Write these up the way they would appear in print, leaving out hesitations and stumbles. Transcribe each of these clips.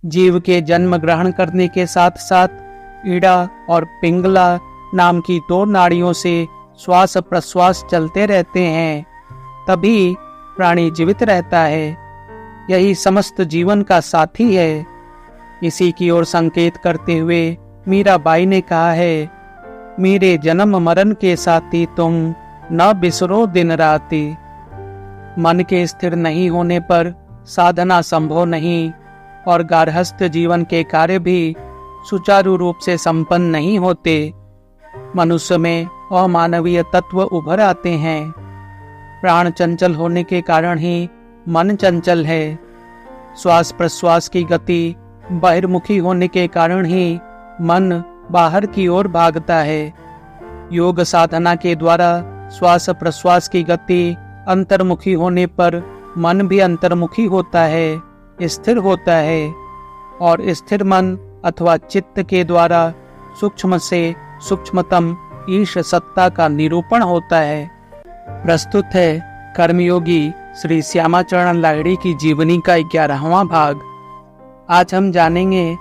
जीव के जन्म ग्रहण करने के साथ साथ ईड़ा और पिंगला नाम की 2 नाड़ियों से श्वास प्रश्वास चलते रहते हैं, तभी प्राणी जीवित रहता है। यही समस्त जीवन का साथी है। इसी की ओर संकेत करते हुए मीराबाई ने कहा है, मेरे जन्म मरण के साथी तुम, न बिसरो दिन राति। मन के स्थिर नहीं होने पर साधना संभव नहीं और गार्हस्थ जीवन के कार्य भी सुचारू रूप से संपन्न नहीं होते। मनुष्य में अमानवीय तत्व उभर आते हैं। प्राण चंचल होने के कारण ही मन चंचल है। श्वास प्रश्वास की गति बहिर्मुखी होने के कारण ही मन बाहर की ओर भागता है। योग साधना के द्वारा श्वास प्रश्वास की गति अंतर्मुखी होने पर मन भी अंतर्मुखी होता है, स्थिर होता है और स्थिर मन अथवा चित्त के द्वारा सूक्ष्म से सूक्ष्मतम ईश सत्ता का निरूपण होता है। प्रस्तुत है कर्मयोगी श्री श्यामाचरण लाहिड़ी की जीवनी का 11वां भाग। आज हम जानेंगे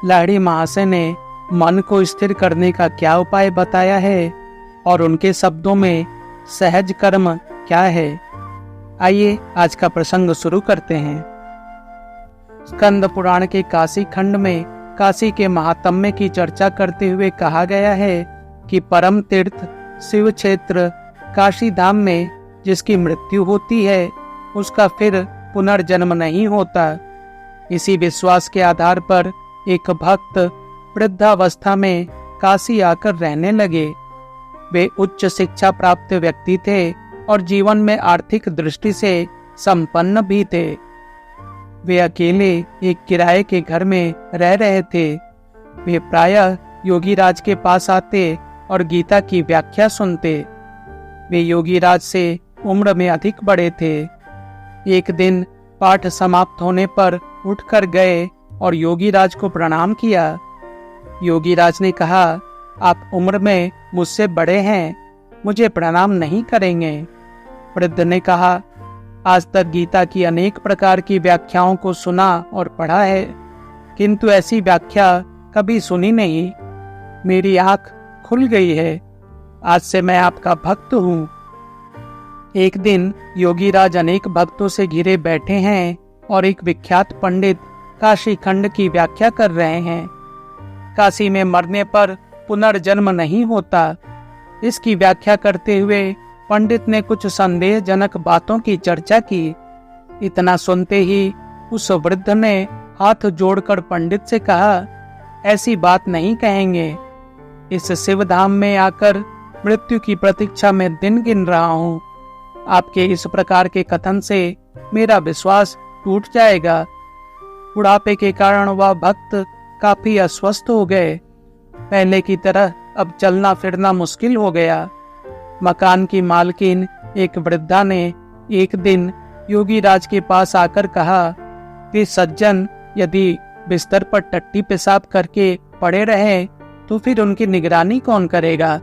लाहिड़ी महाशय ने मन को स्थिर करने का क्या उपाय बताया है और उनके शब्दों में सहज कर्म क्या है। आइए आज का प्रसंग शुरू करते हैं। स्कंद पुराण के काशी खंड में काशी के महात्म्य की चर्चा करते हुए कहा गया है कि परम तीर्थ शिव क्षेत्र काशी धाम में जिसकी मृत्यु होती है उसका फिर पुनर्जन्म नहीं होता। इसी विश्वास के आधार पर एक भक्त वृद्धावस्था में काशी आकर रहने लगे। वे उच्च शिक्षा प्राप्त व्यक्ति थे और जीवन में आर्थिक दृष्टि से संपन्न भी थे। वे अकेले एक किराए के घर में रह रहे थे। वे प्रायः योगीराज के पास आते और गीता की व्याख्या सुनते। वे योगीराज से उम्र में अधिक बड़े थे। एक दिन पाठ समाप्त होने पर उठकर गए और योगीराज को प्रणाम किया। योगीराज ने कहा, आप उम्र में मुझसे बड़े हैं, मुझे प्रणाम नहीं करेंगे। वृद्ध ने कहा, आज तक गीता की अनेक प्रकार की व्याख्याओं को सुना और पढ़ा है, किंतु ऐसी व्याख्या कभी सुनी नहीं। मेरी आंख खुल गई है। आज से मैं आपका भक्त हूँ। एक दिन योगीराज अनेक भक्तों से घिरे बैठे हैं और एक विख्यात पंडित काशी खंड की व्याख्या कर रहे हैं। काशी में मरने पर पुनर्जन्म नहीं होता, इसकी व्याख्या करते हुए पंडित ने कुछ संदेहजनक बातों की चर्चा की। इतना सुनते ही उस वृद्ध ने हाथ जोड़कर पंडित से कहा, ऐसी बात नहीं कहेंगे। इस शिवधाम में आकर मृत्यु की प्रतीक्षा में दिन गिन रहा हूँ। आपके इस प्रकार के कथन से मेरा विश्वास टूट जाएगा। बुढ़ापे के कारण वह भक्त काफी अस्वस्थ हो गए। पहले की तरह अब चलना फिरना मुश्किल हो गया। मकान की मालकिन एक वृद्धा ने एक दिन योगीराज के पास आकर कहा, वे सज्जन यदि बिस्तर पर टट्टी पेशाब करके पड़े रहे तो फिर उनकी निगरानी कौन करेगा।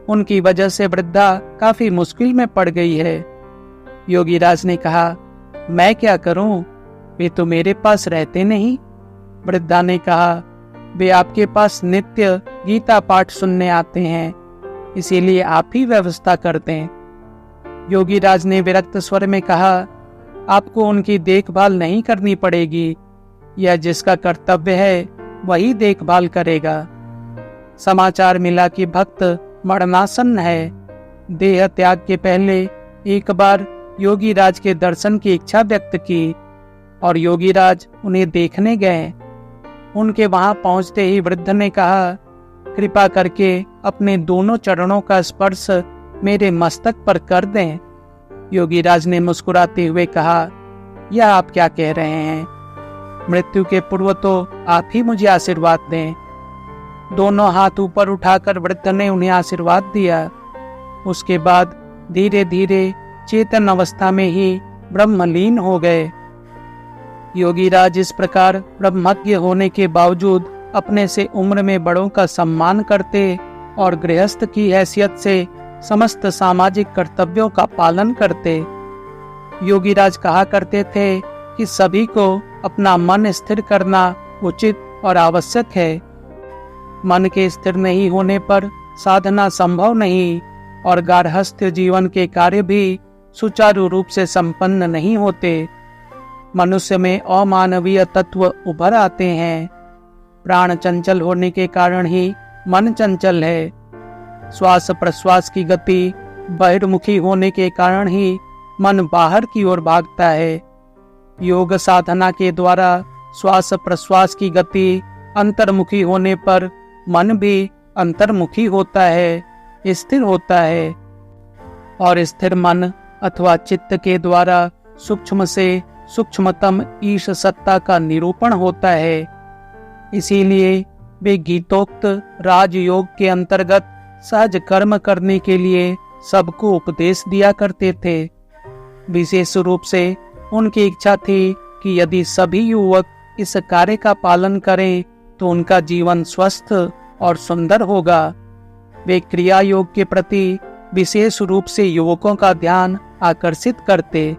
उनकी वजह से वृद्धा काफी मुश्किल में पड़ गई है। योगीराज ने कहा, मैं क्या करूं, वे तो मेरे पास रहते नहीं। वृद्धा ने कहा, वे आपके पास नित्य गीता पाठ सुनने आते हैं, इसीलिए आप ही व्यवस्था कर दें। योगीराज ने विरक्त स्वर में कहा, आपको उनकी देखभाल नहीं करनी पड़ेगी, यह जिसका कर्तव्य है वही देखभाल करेगा। समाचार मिला कि भक्त मरणासन्न है। देह त्याग के पहले एक बार योगीराज के दर्शन की इच्छा व्यक्त की और योगीराज उन्हें देखने गए। उनके वहां पहुंचते ही वृद्ध ने कहा, कृपा करके अपने दोनों चरणों का स्पर्श मेरे मस्तक पर कर दें। योगीराज ने मुस्कुराते हुए कहा, यह आप क्या कह रहे हैं, मृत्यु के पूर्व तो आप ही मुझे आशीर्वाद दें। दोनों हाथ ऊपर उठाकर वृद्ध ने उन्हें आशीर्वाद दिया। उसके बाद धीरे धीरे चेतन अवस्था में ही ब्रह्मलीन हो गए। योगीराज इस प्रकार ब्रह्मज्ञ होने के बावजूद अपने से उम्र में बड़ों का सम्मान करते और गृहस्थ की हैसियत से समस्त सामाजिक कर्तव्यों का पालन करते। योगीराज कहा करते थे कि सभी को अपना मन स्थिर करना उचित और आवश्यक है। मन के स्थिर नहीं होने पर साधना संभव नहीं और गार्हस्थ्य जीवन के कार्य भी सुचारू रूप से संपन्न नहीं होते। मनुष्य में अमानवीय तत्व उभर आते हैं। प्राण चंचल होने के कारण ही मन चंचल है। श्वास प्रश्वास की गति बहिर्मुखी होने के कारण ही मन बाहर की ओर भागता है। योग साधना के द्वारा श्वास प्रश्वास की गति अंतर्मुखी होने पर मन भी अंतर्मुखी होता है, स्थिर होता है। और स्थिर मन अथवा चित्त के द्वारा सूक्ष्म से सूक्ष्मतम ईश सत्ता का निरूपण होता है। इसीलिए वे गीतोक्त राजयोग के अंतर्गत सहज कर्म करने के लिए सबको उपदेश दिया करते थे। विशेष रूप से उनकी इच्छा थी कि यदि सभी युवक इस कार्य का पालन करें तो उनका जीवन स्वस्थ और सुंदर होगा। वे क्रिया योग के प्रति विशेष रूप से युवकों का ध्यान आकर्षित करते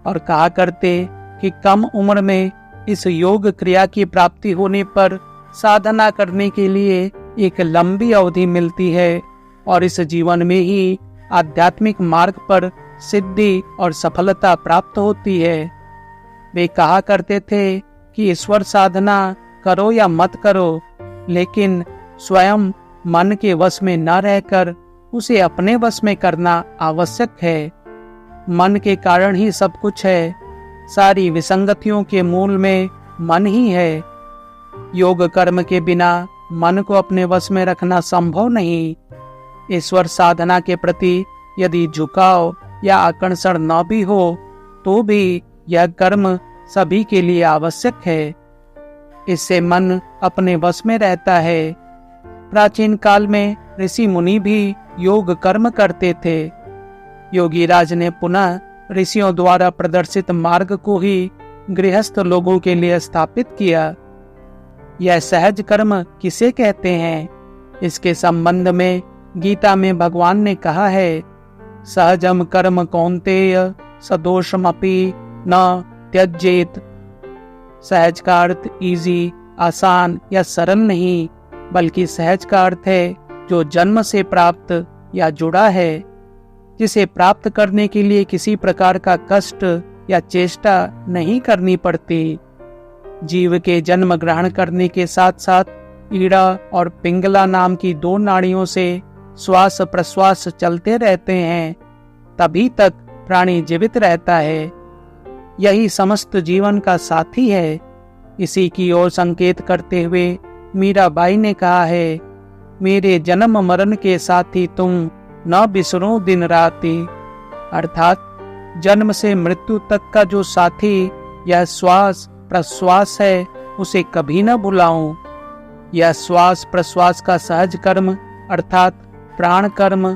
और कहा करते कि कम उम्र में इस योग क्रिया की प्राप्ति होने पर साधना करने के लिए एक लंबी अवधि मिलती है और इस जीवन में ही आध्यात्मिक मार्ग पर सिद्धि और सफलता प्राप्त होती है। वे कहा करते थे कि ईश्वर साधना करो या मत करो, लेकिन स्वयं मन के वश में न रहकर उसे अपने वश में करना आवश्यक है। मन के कारण ही सब कुछ है। सारी विसंगतियों के मूल में मन ही है। योग कर्म के बिना मन को अपने वश में रखना संभव नहीं। ईश्वर साधना के प्रति यदि झुकाव या आकर्षण न भी हो तो भी यह कर्म सभी के लिए आवश्यक है। इससे मन अपने वश में रहता है। प्राचीन काल में ऋषि मुनि भी योग कर्म करते थे। योगी राज ने पुनः ऋषियों द्वारा प्रदर्शित मार्ग को ही गृहस्थ लोगों के लिए स्थापित किया। यह सहज कर्म किसे कहते हैं? इसके संबंध में गीता में भगवान ने कहा है, सहजम कर्म कौन्तेय सदोषमपि न त्यजेत। सहज का अर्थ इजी, आसान या सरल नहीं, बल्कि सहज का अर्थ है जो जन्म से प्राप्त या जुड़ा है, जिसे प्राप्त करने के लिए किसी प्रकार का कष्ट या चेष्टा नहीं करनी पड़ती। जीव के जन्म ग्रहण करने के साथ साथ ईड़ा और पिंगला नाम की दो नाड़ियों से श्वास प्रश्वास चलते रहते हैं, तभी तक प्राणी जीवित रहता है। यही समस्त जीवन का साथी है। इसी की ओर संकेत करते हुए मीराबाई ने कहा है, मेरे जन्म मरण के साथी तुम न बिसरो दिन राति। अर्थात जन्म से मृत्यु तक का जो साथी यह श्वास प्रश्वास है, उसे कभी न भुलाऊं। यह श्वास प्रश्वास का सहज कर्म अर्थात प्राण कर्म,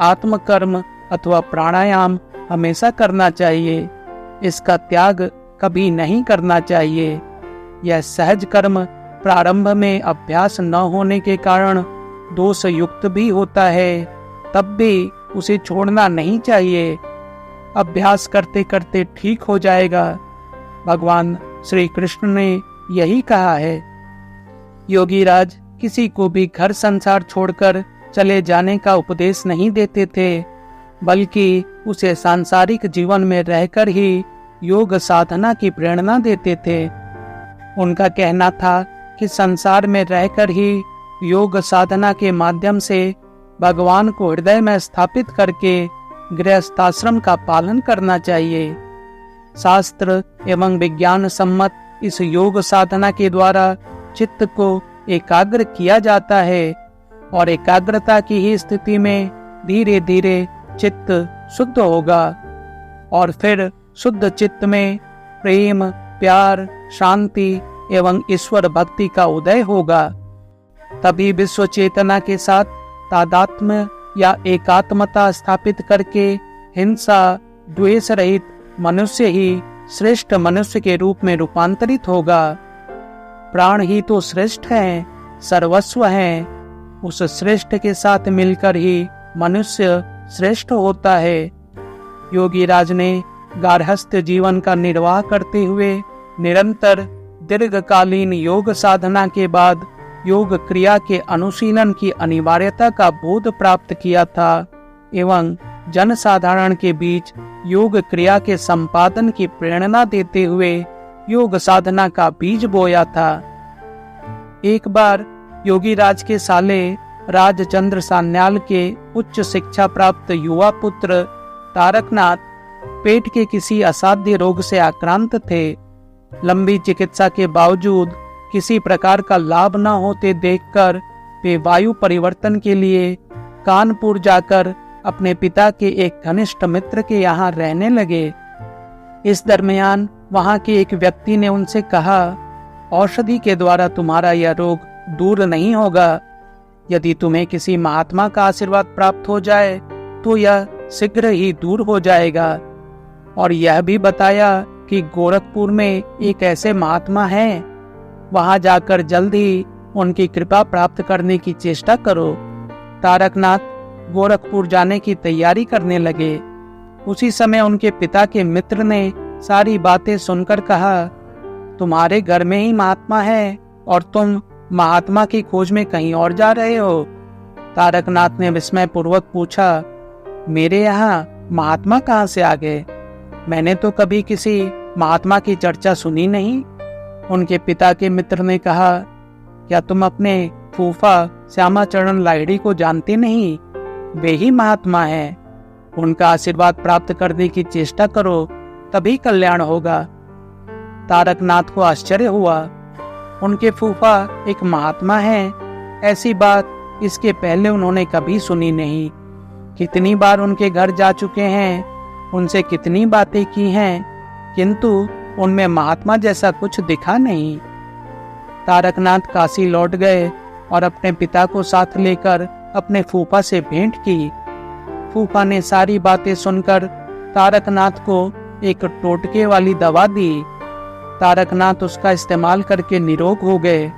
आत्म कर्म अथवा प्राणायाम हमेशा करना चाहिए। इसका त्याग कभी नहीं करना चाहिए। यह सहज कर्म प्रारंभ में अभ्यास न होने के कारण दोष युक्त भी होता है, तब भी उसे छोड़ना नहीं चाहिए। अभ्यास करते करते ठीक हो जाएगा। भगवान श्री कृष्ण ने यही कहा है। योगी राज किसी को भी घर संसार छोड़कर चले जाने का उपदेश नहीं देते थे, बल्कि उसे सांसारिक जीवन में रहकर ही योग साधना की प्रेरणा देते थे। उनका कहना था कि संसार में रहकर ही योग साधना के माध्यम से भगवान को हृदय में स्थापित करके गृहस्थाश्रम का पालन करना चाहिए। शास्त्र एवं विज्ञान सम्मत इस योग साधना के द्वारा चित्त को एकाग्र किया जाता है और एकाग्रता की ही स्थिति में धीरे धीरे चित्त शुद्ध होगा और फिर शुद्ध चित्त में प्रेम, प्यार, शांति एवं ईश्वर भक्ति का उदय होगा। तभी विश्व चेतना के साथ तादात्म्य या एकात्मता स्थापित करके हिंसा, द्वेष रहित मनुष्य ही श्रेष्ठ मनुष्य के रूप में रूपांतरित होगा। प्राण ही तो श्रेष्ठ हैं, सर्वस्व हैं। उस श्रेष्ठ के साथ मिलकर ही मनुष्य श्रेष्ठ होता है। योगी राज ने गार्हस्थ्य जीवन का निर्वाह करते हुए निरंतर दीर्घकालीन योग साधना के बाद योग क्रिया के अनुशीलन की अनिवार्यता का बोध प्राप्त किया था एवं जनसाधारण के बीच योग क्रिया के संपादन की प्रेरणा देते हुए योग साधना का बीज बोया था। एक बार योगी राज के साले राजचंद्र सान्याल के उच्च शिक्षा प्राप्त युवा पुत्र तारकनाथ पेट के किसी असाध्य रोग से आक्रांत थे। लंबी चिकित्सा के बावजूद किसी प्रकार का लाभ न होते देखकर वे वायु परिवर्तन के लिए कानपुर जाकर अपने पिता के एक घनिष्ठ मित्र के यहाँ रहने लगे। इस दरमियान वहां के एक व्यक्ति ने उनसे कहा, औषधि के द्वारा तुम्हारा यह रोग दूर नहीं होगा। यदि तुम्हें किसी महात्मा का आशीर्वाद प्राप्त हो जाए तो यह शीघ्र ही दूर हो जाएगा। और यह भी बताया कि गोरखपुर में एक ऐसे महात्मा हैं, वहां जाकर जल्द ही उनकी कृपा प्राप्त करने की चेष्टा करो। तारकनाथ गोरखपुर जाने की तैयारी करने लगे। उसी समय उनके पिता के मित्र ने सारी बातें सुनकर कहा, तुम्हारे घर में ही महात्मा है और तुम महात्मा की खोज में कहीं और जा रहे हो। तारकनाथ ने विस्मय पूर्वक पूछा, मेरे यहाँ महात्मा कहाँ से आ गए? मैंने तो कभी किसी महात्मा की चर्चा सुनी नहीं। उनके पिता के मित्र ने कहा, क्या तुम अपने फूफा श्यामाचरण लाहिड़ी को जानते नहीं? वे ही महात्मा हैं। उनका आशीर्वाद प्राप्त करने की चेष्टा करो, तभी कल्याण होगा। तारकनाथ को आश्चर्य हुआ। उनके फूफा एक महात्मा हैं, ऐसी बात इसके पहले उन्होंने कभी सुनी नहीं। कितनी बार उनके घर जा चुके हैं, उनसे कितनी बातें की हैं, किंतु उनमें महात्मा जैसा कुछ दिखा नहीं। तारकनाथ काशी लौट गए और अपने पिता को साथ लेकर अपने फूफा से भेंट की। फूफा ने सारी बातें सुनकर तारकनाथ को एक टोटके वाली दवा दी। तारकनाथ उसका इस्तेमाल करके निरोग हो गए।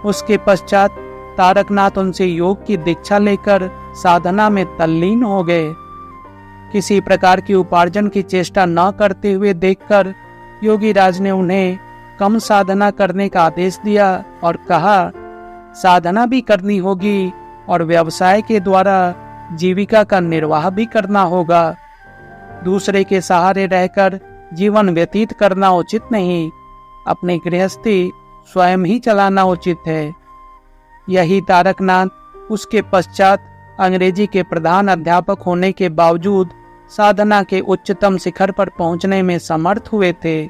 उसके पश्चात तारकनाथ उनसे योग की दीक्षा लेकर साधना में तल्लीन हो गए। किसी प्रकार की उपार्जन की चेष्टा न करते हुए देखकर योगी राज ने उन्हें कम साधना करने का आदेश दिया और कहा, साधना भी करनी होगी और व्यवसाय के द्वारा जीविका का निर्वाह भी करना होगा। दूसरे के सहारे रहकर जीवन व्यतीत करना उचित नहीं, अपनी गृहस्थी स्वयं ही चलाना उचित है। यही तारकनाथ उसके पश्चात अंग्रेजी के प्रधान अध्यापक होने के बावजूद साधना के उच्चतम शिखर पर पहुंचने में समर्थ हुए थे।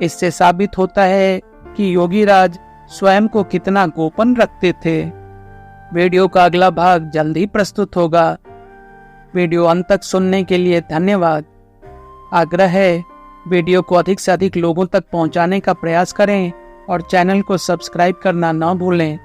इससे साबित होता है कि योगी राज स्वयं को कितना गोपन रखते थे। वीडियो का अगला भाग जल्द ही प्रस्तुत होगा। वीडियो अंत तक सुनने के लिए धन्यवाद। आग्रह है, वीडियो को अधिक से अधिक लोगों तक पहुंचाने का प्रयास करें और चैनल को सब्सक्राइब करना न भूलें।